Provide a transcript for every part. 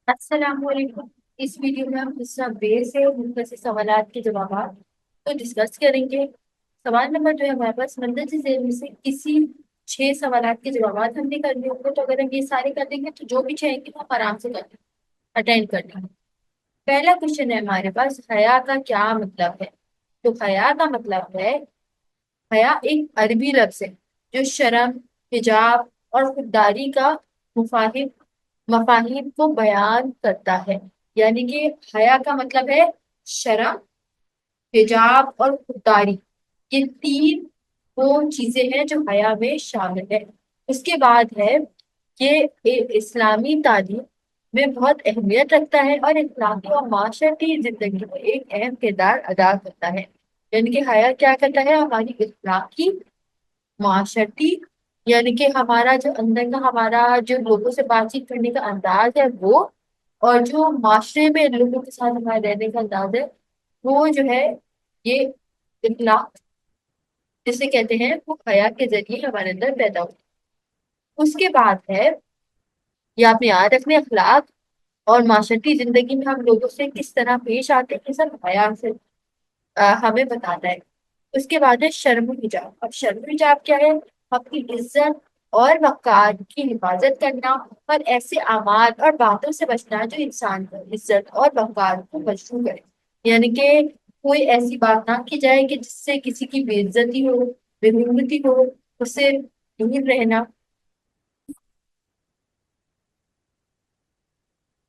السلام علیکم۔ اس ویڈیو میں ہم حصہ بے سے مختصر سوالات کے جوابات کو ڈسکس کریں گے۔ سوال نمبر جو ہے ہمارے پاس مندرجہ ذیل میں سے کسی 6 سوالات کے جوابات ہم نے کرنے ہوں گے، تو اگر ہم یہ سارے کر دیں گے تو جو بھی چاہیں گے ہم آرام سے کر لیں اٹینڈ کر لیں گے۔ پہلا کوشچن ہے ہمارے پاس، حیا کا کیا مطلب ہے؟ تو حیا کا مطلب ہے، حیا ایک عربی لفظ ہے جو شرم، حجاب اور خودداری کا مفاہیم مفاہیم کو بیان کرتا ہے۔ یعنی کہ حیا کا مطلب ہے شرم، حجاب اور خودداری، یہ تین وہ چیزیں ہیں جو حیا میں شامل ہے۔ اس کے بعد ہے کہ اسلامی تعلیم میں بہت اہمیت رکھتا ہے اور اخلاقی اور معاشرتی زندگی میں ایک اہم کردار ادا کرتا ہے۔ یعنی کہ حیا کیا کرتا ہے؟ ہماری اخلاقی، معاشرتی، یعنی کہ ہمارا جو اندر کا ہمارا جو لوگوں سے بات چیت کرنے کا انداز ہے وہ، اور جو معاشرے میں لوگوں کے ساتھ ہمارے رہنے کا انداز ہے وہ جو ہے، یہ اخلاق جسے کہتے ہیں وہ حیا کے ذریعے ہمارے اندر پیدا ہوتا ہے۔ اس کے بعد ہے، یہ آپ نے یاد رکھنے، اخلاق اور معاشرتی زندگی میں ہم لوگوں سے کس طرح پیش آتے ہیں، یہ سب حیا سے ہمیں بتاتا ہے۔ اس کے بعد ہے شرم و حجاب۔ اب شرم و حجاب کیا ہے؟ اپنی عزت اور وقار کی حفاظت کرنا اور ایسے اعمال اور باتوں سے بچنا جو انسان کو عزت اور وقار کو مجروح کرے۔ یعنی کہ کوئی ایسی بات نہ کی جائے کہ جس سے کسی کی بے عزتی ہو، بے حرمتی ہو، اس سے دور رہنا،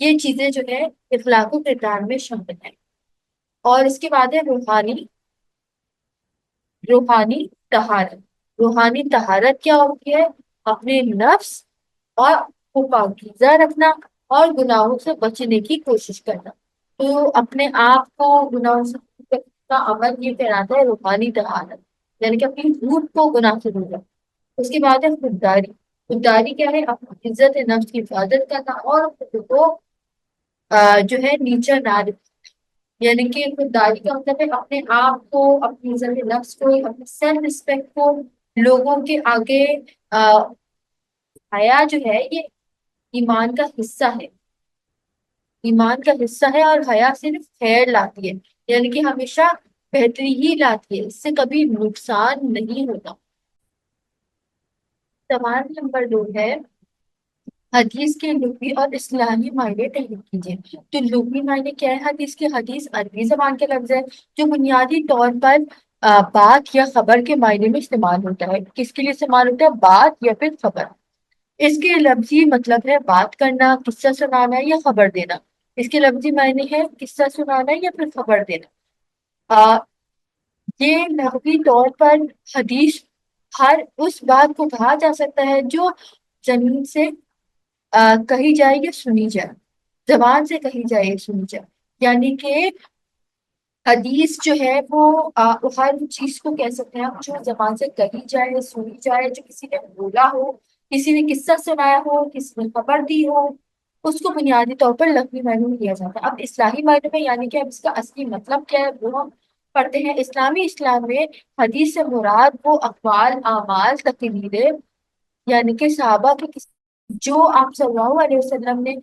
یہ چیزیں جو ہے اخلاق و کردار میں شامل ہیں۔ اور اس کے بعد ہے روحانی طہارت۔ روحانی طہارت کیا ہوتی ہے؟ اپنے نفس اور کو پاکیزہ رکھنا اور گناہوں سے بچنے کی کوشش کرنا۔ تو اپنے آپ کو گناہوں سے دور رکھنے کا عمل یہ کہلاتا ہے روحانی طہارت، یعنی کہ اپنی روح کو گناہ سے دور رکھنا۔ اس کے بعد ہے خودداری۔ خودداری کیا ہے؟ اپنی عزت نفس کی حفاظت کرنا اور خود کو جو ہے نیچا نہ رکھنا۔ یعنی کہ خودداری کا مطلب ہے اپنے آپ کو، اپنی عزت نفس کو، اپنی سیلف رسپیکٹ کو لوگوں کے آگے حیا جو ہے یہ ایمان کا حصہ ہے، ایمان کا حصہ ہے، اور حیا صرف خیر لاتی ہے، یعنی کہ ہمیشہ بہتری ہی لاتی ہے، اس سے کبھی نقصان نہیں ہوتا۔ سوال نمبر 2 ہے، حدیث کے لغوی اور اصطلاحی معنی تحریر کیجیے۔ تو لغوی معنی کیا ہے حدیث کے؟ حدیث عربی زبان کے لفظ ہے جو بنیادی طور پر بات یا خبر کے معنی میں استعمال ہوتا ہے۔ کس کے لیے استعمال ہوتا ہے؟ بات یا پھر خبر۔ اس کے لفظی مطلب ہے بات کرنا، قصہ سنانا یا خبر دینا۔ اس کے لفظی معنی ہے قصہ سنانا یا پھر خبر دینا۔ آ، یہ لغوی طور پر حدیث ہر اس بات کو کہا جا سکتا ہے جو زمین سے کہی جائے یا سنی جائے، زبان سے کہی جائے یا سنی جائے۔ یعنی کہ حدیث جو ہے وہ ہر چیز کو کہہ سکتے ہیں ہم جو زبان سے کہی جائے، سنی جائے، جو کسی نے بولا ہو، کسی نے قصہ سنایا ہو، کسی نے خبر دی ہو، اس کو بنیادی طور پر لغوی معنی میں لیا جاتا ہے۔ اب اصطلاحی معنی میں یعنی کہ اب اس کا اصلی مطلب کیا ہے وہ ہم پڑھتے ہیں۔ اسلامی اسلام میں حدیث سے مراد وہ اقوال، اعمال، تقریریں، یعنی کہ صحابہ کے جو آپ صلی اللہ علیہ وسلم نے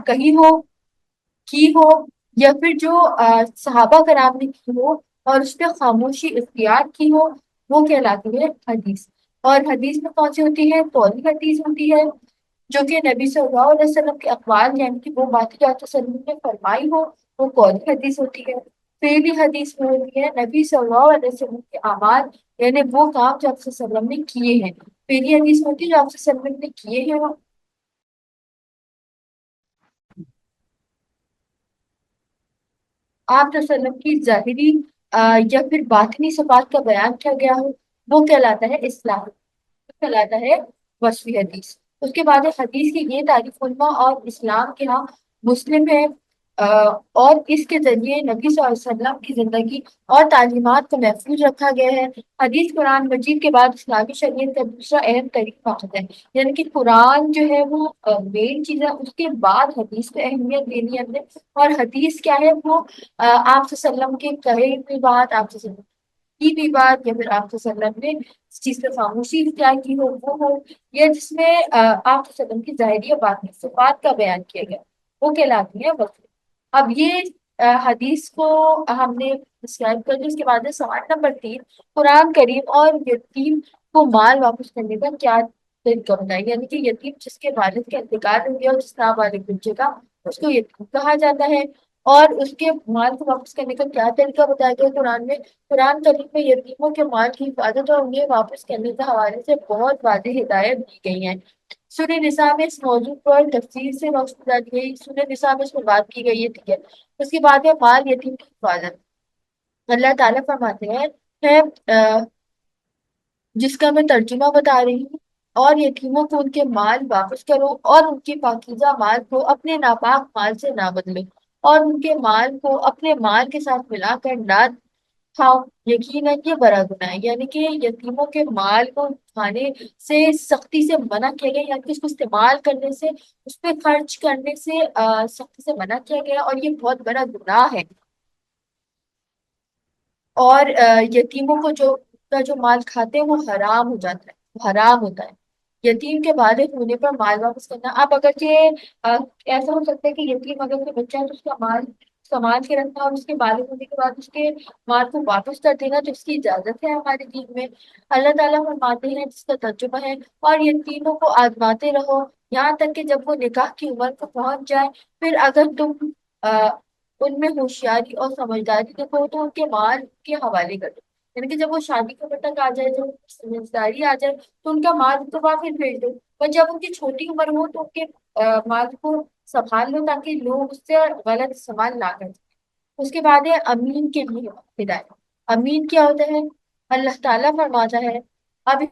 کہی ہو، کی ہو، یا پھر جو صحابہ کرام نے کی ہو اور اس پہ خاموشی اختیار کی ہو، وہ کہلاتی ہے حدیث۔ اور حدیث میں کون سی ہوتی ہے؟ قولی حدیث ہوتی ہے جو کہ نبی صلی اللہ علیہ وسلم کے اقوال، یعنی کہ وہ باتیں جو آپ صلی اللہ علیہ وسلم نے فرمائی ہو وہ قولی حدیث ہوتی ہے۔ فعلی حدیث میں ہوتی ہے نبی صلی اللہ علیہ وسلم کے اعمال، یعنی وہ کام جو آپ صلی اللہ علیہ وسلم نے کیے ہیں۔ فعلی حدیث میں ہوتی ہے جو آپ صلی اللہ علیہ وسلم نے کیے ہیں وہ، آپ صلی اللہ علیہ وسلم کی ظاہری یا پھر باطنی صفات کا بیان کیا گیا ہو، وہ کہلاتا ہے اصلاح، کہلاتا ہے وصفی حدیث۔ اس کے بعد ہے حدیث کی یہ تعریف علماء اور اسلام کے ہاں مسلم ہے، اور اس کے ذریعے نبی صلی اللہ علیہ وسلم کی زندگی اور تعلیمات کو محفوظ رکھا گیا ہے۔ حدیث قرآن مجید کے بعد اسلامی شریعت کا دوسرا اہم طریق واحد ہے، یعنی کہ قرآن جو ہے وہ مین چیز ہے، اس کے بعد حدیث کو اہمیت دینی ہے ہم نے۔ اور حدیث کیا ہے؟ وہ آپ صلی اللہ علیہ وسلم کے کہے ہوئی بات، آپ صلی اللہ علیہ وسلم کی بھی بات، یا پھر آپ صلی اللہ علیہ وسلم نے اس چیز پہ خاموشی اختیار کی ہو وہ ہو، یا جس میں آپ وسلم کی ظاہری باطنی صفات کا بیان کیا گیا، وہ کہلاتی ہے وقف۔ اب یہ حدیث کو ہم نے ڈسکرائب کر دیا۔ اس کے بعد ہے سوال نمبر 3، قرآن کریم اور یتیم کو مال واپس کرنے کا کیا طریقہ بتائیں، یعنی کہ یتیم جس کے والد کا انتقال ہو گیا اور جس نابالغ بچے کا، اس کو یتیم کہا جاتا ہے، اور اس کے مال کو واپس کرنے کا کیا طریقہ بتایا گیا قرآن میں۔ قرآن کریم میں یتیموں کے مال کی حفاظت اور انہیں واپس کرنے کے حوالے سے بہت واضح ہدایت دی گئی ہیں۔ سورہ نساء میں اس موضوع پر تفصیل سے روشنی ڈالی گئی، سورہ نساء میں اس پر بات کی گئی ہے، ٹھیک ہے۔ اس کے بعد ہے مال یتیم کی حفاظت۔ اللہ تعالیٰ فرماتے ہیں ہے جس کا میں ترجمہ بتا رہی ہوں، اور یتیموں کو ان کے مال واپس کرو اور ان کی پاکیزہ مال کو اپنے ناپاک مال سے نہ بدلو، اور ان کے مال کو اپنے مال کے ساتھ ملا کر نہ کھاؤ، یقیناً یہ بڑا گناہ ہے۔ یعنی کہ یتیموں کے مال کو کھانے سے سختی سے منع کیا گیا، یعنی کہ اس کو استعمال کرنے سے، اس پہ خرچ کرنے سے سختی سے منع کیا گیا، اور یہ بہت بڑا گناہ ہے۔ اور یتیموں کو جو مال کھاتے ہیں وہ حرام ہو جاتا ہے، وہ حرام ہوتا ہے۔ یتیم کے بالغ ہونے پر مال واپس کرنا، اب اگر یہ ایسا ہو سکتا ہے کہ یتیم اگر کوئی بچہ ہے تو اس کا مال سنبھال کے رکھنا، اور اس کے بالغ ہونے کے بعد اس کے مال کو واپس کر دینا، تو اس کی اجازت ہے ہمارے دین میں۔ اللہ تعالیٰ فرماتے ہیں جس کا ترجمہ ہے، اور یتیموں کو آزماتے رہو یہاں تک کہ جب وہ نکاح کی عمر کو پہنچ جائے، پھر اگر تم ان میں ہوشیاری اور سمجھداری دیکھو تو ان کے مال کے حوالے کر دو، یعنی کہ جب وہ شادی کے عمر تک آ جائے، جب سمجھداری آ جائے، تو ان کا مال تو پھر بھیج دو، پر جب ان کی چھوٹی عمر ہو تو ان کے مال کو سنبھال لو تاکہ لوگ اس سے غلط استعمال نہ کریں۔ اس کے بعد ہے امین کے لیے ہدایت۔ امین کیا ہوتا ہے؟ اللہ تعالیٰ فرماتا ہے، اب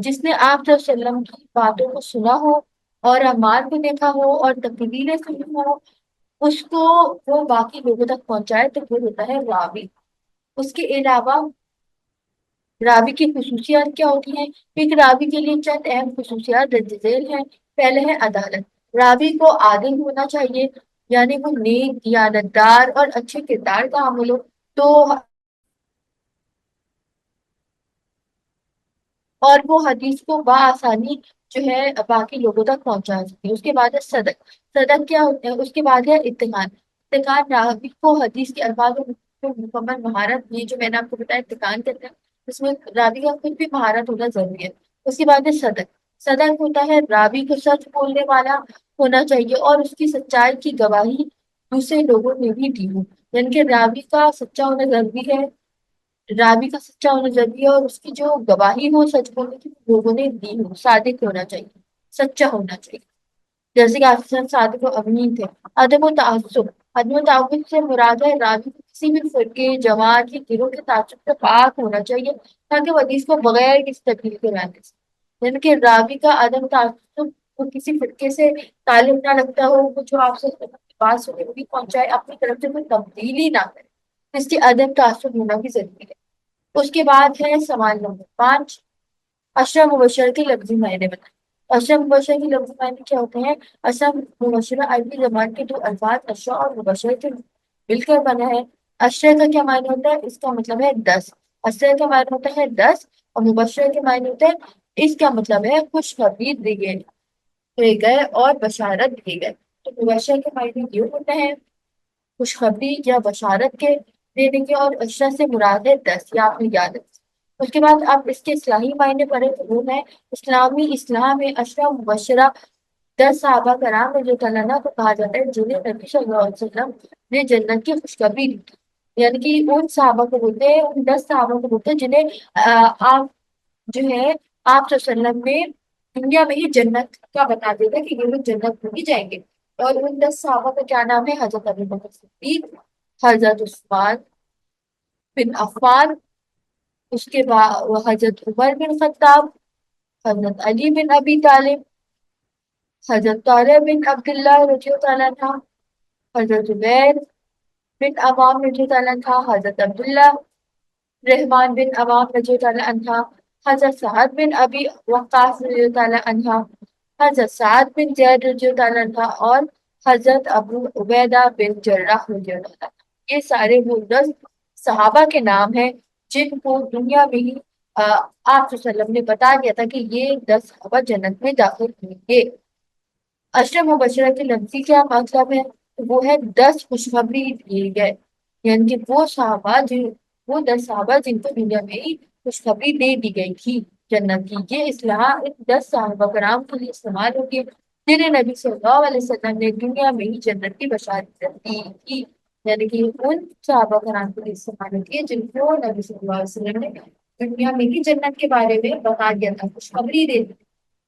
جس نے آپ صلی اللہ علیہ وسلم کی باتوں کو سنا ہو اور اعمال کو دیکھا ہو اور تقریریں سنی ہو، اس کو وہ باقی لوگوں تک پہنچائے تو وہ ہوتا ہے راوی۔ اس کے علاوہ راوی کی خصوصیات کیا ہوتی ہیں؟ ایک راوی کے لیے چند اہم خصوصیات درج ذیل ہیں۔ پہلے ہے عدالت، راوی کو عادل ہونا چاہیے، یعنی وہ نیک، دیانتدار اور اچھے کردار کا حامل ہو، تو اور وہ حدیث کو بآسانی جو ہے باقی لوگوں تک پہنچا سکتی ہے۔ اس کے بعد ہے صدق، صدق کیا ہوتا ہے؟ اس کے بعد ہے اتقان، اتقان راوی کو حدیث کے الفاظ اور مکمل مہارت، یہ جو میں نے آپ کو بتایا اتقان کرتے ہیں، اس میں راوی کا خود بھی مہارت ہونا ضروری ہے۔ اس کے بعد ہے صدق، صدق ہوتا ہے راوی کو سچ بولنے والا ہونا چاہیے اور اس کی سچائی کی گواہی دوسرے لوگوں نے بھی دی ہو، یعنی کہ راوی کا سچا ہونا ضروری ہے، راوی کا سچا ہونا ضروری ہے، اور اس کی جو گواہی ہو سچ بولنے کی لوگوں نے دی ہو، صادق ہونا چاہیے، سچا ہونا چاہیے، جیسے کہ آپ صادق و امین تھے۔ عدم و تعصب، عدم و تعصب سے مراد ہے راوی کو کسی بھی فرقے، جماعت یا گروہ کے تعصب سے پاک ہونا چاہیے، تاکہ وہ حدیث کو بغیر کسی تکلیف کے بیان کر سکے، یعنی کہ راوی کا عدم تعصب کو کسی فرقے سے تعلق نہ رکھتا ہو، وہ جو آپ سے بات سنے وہی پہنچائے، اپنی طرف سے کوئی تبدیلی نہ کرے، اس کی عدم تعصب ہونا بھی ضروری ہے۔ اس کے بعد ہے سوال نمبر 5، اشرف مبشر کے لفظی معنی بتائیں۔ اشرف مبشر کے لفظی معنی کیا ہوتے ہیں؟ اشرف مبشرہ عربی زبان کے دو الفاظ اشرا اور مبشر کے مل کر بنا ہے۔ اشرا کا کیا معنی ہوتا ہے؟ اس کا مطلب ہے 10، اشرا کا معنی ہوتا ہے 10، اور مبشر کے معنی ہوتا ہے، اس کا مطلب ہے خوشخبری دیے گئے اور بشارت دیے گئے۔ تو مبشر کے معنی یہ ہوتا ہے خوشخبری یا بشارت کے دینے کے، اور اشرا سے مراد ہے 10، یا آپ نے یاد ہے۔ اس کے بعد آپ اس کے اصلاحی معنی پڑھیں تو وہ ہے اسلامی اسلام میں اشرا مبشرہ 10 صحابہ کرام رضی اللہ عنہ کو کہا جاتا ہے جنہیں نبی صلی اللہ علیہ وسلم نے جنت کی خوشخبری دی تھی، یعنی کہ ان صحابہ کو بولتے ہیں، ان 10 صحابہ کو بولتے ہیں جنہیں آپ جو ہے آپ صلی اللہ علیہ وسلم نے دنیا میں ہی جنت کا بتا دیا تھا کہ یہ لوگ جنت میں ہی جائیں گے۔ اور ان 10 صحابہ کا کیا نام ہے؟ حضرت ابو بکر صدیق، حضرت عثمان بن عفان، اس کے بعد حضرت عمر بن خطاب، حضرت علی بن ابی طالب، حضرت طارق بن عبداللہ رضی اللہ عنہ، حضرت زبیر بن عوام رضی اللہ عنہ، حضرت عبداللہ رحمان بن عوام رضی اللہ عنہ، حضرت سعد بن ابی وقاص رضی اللہ عنہ، حضرت سعد بن زید رضی اللہ عنہ، اور حضرت ابو عبیدہ بن جراح رضی اللہ عنہ۔ یہ سارے وہ 10 صحابہ کے نام ہیں جن کو دنیا میں ہی آپ صلی اللہ علیہ وسلم نے بتا دیا تھا کہ یہ 10 صحابہ جنت میں داخل ہوں گے۔ اشرف مبشرہ کے لفظی کیا مطلب ہے؟ وہ ہے 10 خوشخبری دیے گئے، یعنی کہ وہ 10 صحابہ جن کو دنیا میں ہی خوشخبری دے دی گئی تھی جنت کی۔ یہ اصطلاح ان 10 صحابہ کرام کے لیے استعمال ہوتی ہے جنہیں نبی صلی اللہ علیہ وسلم نے دنیا میں ہی جنت کی بشارت دی تھی، یعنی کہ ان صحابہ کرام کے لیے استعمال ہوتی ہے جن کو نبی صلی اللہ علیہ وسلم نے دنیا میں ہی جنت کے بارے میں بتا دیا تھا، خوشخبری دے دی